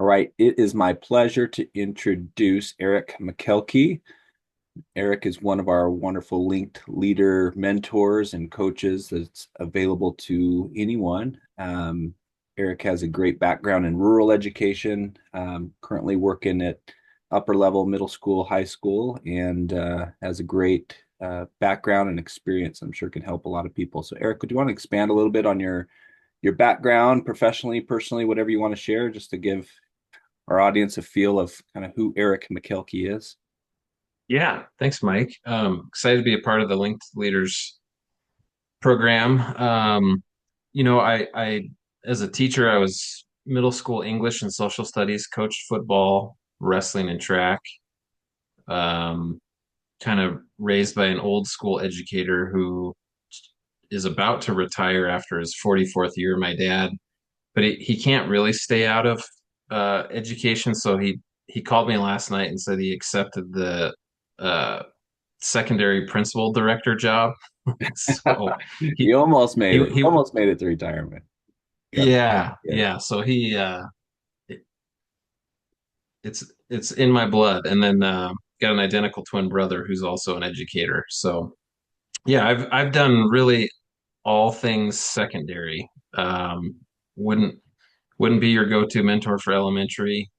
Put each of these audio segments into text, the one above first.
All right, it is my pleasure to introduce Eric Makelky. Eric is one of our wonderful LinkedLeader mentors and coaches that's available to anyone. Eric has a great background in rural education, currently working at upper level, middle school, high school, and has a great background and experience I'm sure can help a lot of people. So, Eric, would you want to expand a little bit on your background, professionally, personally, whatever you want to share, just to give our audience a feel of kind of who Eric McKelkey is? Yeah, thanks, Mike. Excited to be a part of the Linked Leaders program. As a teacher, I was middle school English and social studies, coached football, wrestling, and track. Um, Kind of raised by an old school educator who is about to retire after his 44th year, my dad, but he can't really stay out of education. So he called me last night and said he accepted the uh, secondary principal director job. So he You almost made it. he Almost made it to retirement. Yeah. Yeah. yeah. So it, it's in my blood, and then got an identical twin brother who's also an educator. So yeah, I've done really all things secondary. Um, wouldn't wouldn't be your go-to mentor for elementary.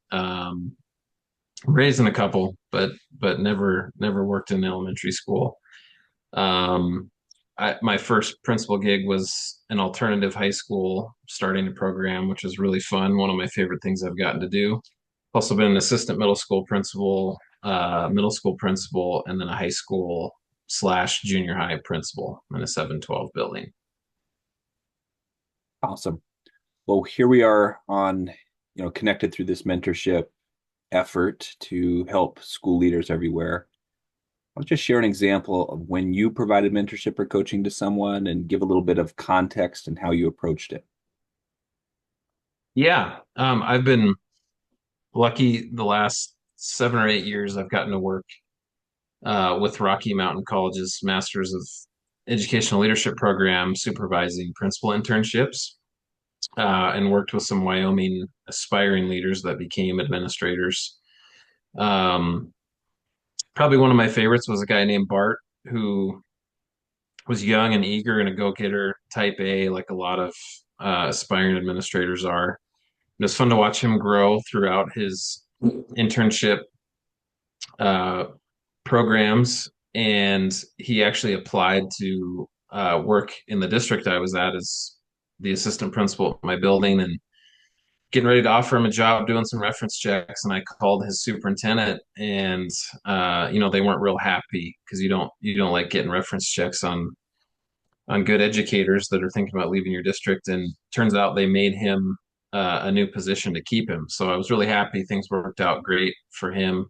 Raising a couple, but never worked in elementary school. Um, my first principal gig was an alternative high school starting a program, which was really fun. One of my favorite things I've gotten to do. Also been an assistant middle school principal, and then a high school slash junior high principal in a 712 building. Awesome. Well, here we are on, connected through this mentorship effort to help school leaders everywhere. I'll just share an example of when you provided mentorship or coaching to someone and give a little bit of context and how you approached it. Yeah, I've been lucky the last 7 or 8 years. I've gotten to work with Rocky Mountain College's Masters of Educational Leadership program, supervising principal internships, and worked with some Wyoming aspiring leaders that became administrators. Um, Probably one of my favorites was a guy named Bart who was young and eager and a go-getter, type A, like a lot of aspiring administrators are. It was fun to watch him grow throughout his internship uh, programs, and he actually applied to work in the district I was at as the assistant principal at my building, and getting ready to offer him a job doing some reference checks. And I called his superintendent, and they weren't real happy because you don't like getting reference checks on good educators that are thinking about leaving your district. And turns out they made him a new position to keep him. So I was really happy. Things worked out great for him.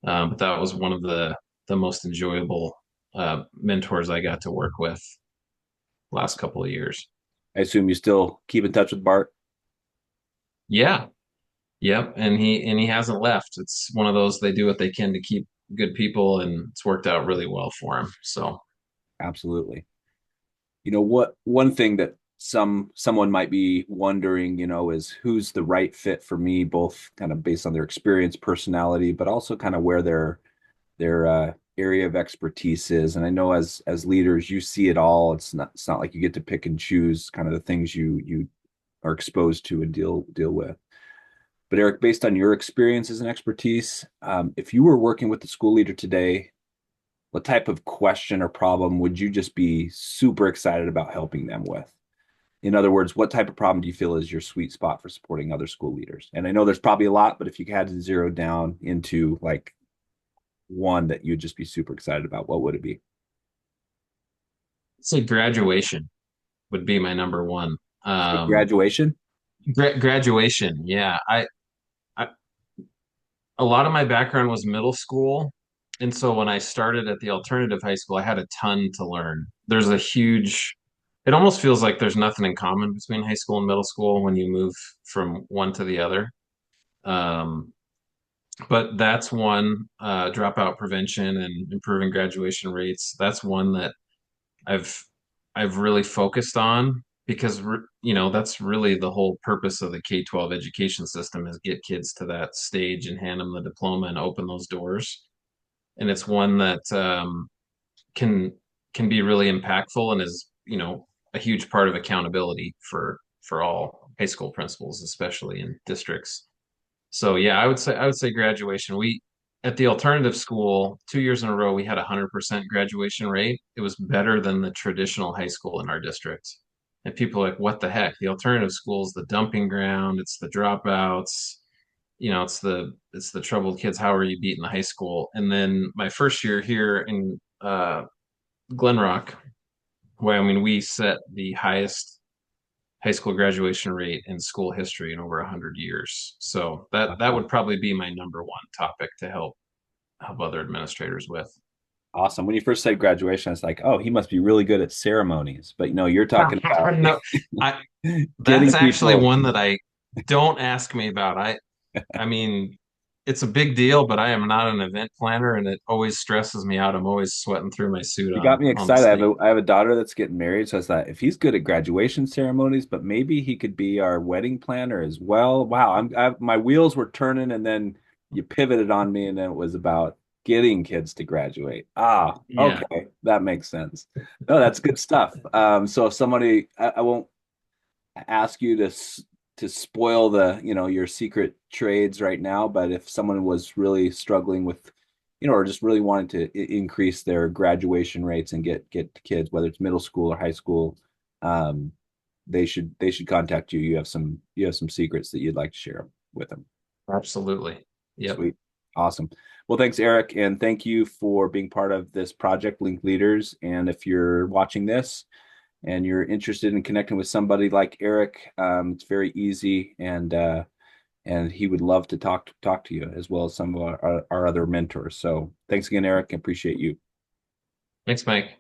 But that was one of the most enjoyable mentors I got to work with last couple of years. I assume you still keep in touch with Bart. Yeah, yep, and he hasn't left. It's one of those, they do what they can to keep good people, and it's worked out really well for him. So Absolutely. What one thing that someone might be wondering, is who's the right fit for me, both kind of based on their experience, personality, but also kind of where their area of expertise is. And I know as leaders, you see it all. It's not like you get to pick and choose kind of the things you are exposed to and deal with. But Eric, based on your experiences and expertise, if you were working with the school leader today, what type of question or problem would you just be super excited about helping them with? In other words, what type of problem do you feel is your sweet spot for supporting other school leaders? And I know there's probably a lot, but if you had to zero down into like one that you'd just be super excited about, what would it be? I'd say graduation would be my number one. Graduation? Graduation, yeah. I A lot of my background was middle school, and so when I started at the alternative high school, I had a ton to learn. There's a huge, it almost feels like there's nothing in common between high school and middle school when you move from one to the other. Um, but that's one, dropout prevention and improving graduation rates. That's one that I've I've really focused on. because you know that's really the whole purpose of the K-12 education system is get kids to that stage and hand them the diploma and open those doors. And it's one that can can be really impactful and is, you know, a huge part of accountability for all high school principals, especially in districts. So yeah, I would say graduation. We at the alternative school 2 years in a row we had 100% graduation rate. It was better than the traditional high school in our district. And people are like, what the heck? The alternative school is the dumping ground. It's the dropouts. You know, it's the troubled kids. How are you beating the high school? And then my first year here in Glen Rock, where I mean we set the highest high school graduation rate in school history in over 100 years. So that Wow. would probably be my number one topic to help other administrators with. Awesome. When you first said graduation, I was like, oh, he must be really good at ceremonies. But you're talking about No, I that's getting actually people. one that I don't ask me about. I mean, it's a big deal, but I am not an event planner, and it always stresses me out. I'm always sweating through my suit You got me on the excited. stage. I have a daughter that's getting married, so I thought if he's good at graduation ceremonies, but maybe he could be our wedding planner as well. Wow, my wheels were turning, and then you pivoted on me, and then it was about getting kids to graduate. Ah, Yeah, okay, that makes sense. No, that's good stuff. So if somebody, I won't ask you to spoil the your secret trades right now, but if someone was really struggling with or just really wanted to increase their graduation rates and get kids, whether it's middle school or high school, um, they should contact you. You have some secrets that you'd like to share with them. absolutely. Yep. Sweet. Awesome. Well, thanks, Eric, and thank you for being part of this project, Link Leaders. And if you're watching this and you're interested in connecting with somebody like Eric, it's very easy, and he would love to talk to you as well as some of our other mentors. So thanks again, Eric. I appreciate you. Thanks, Mike.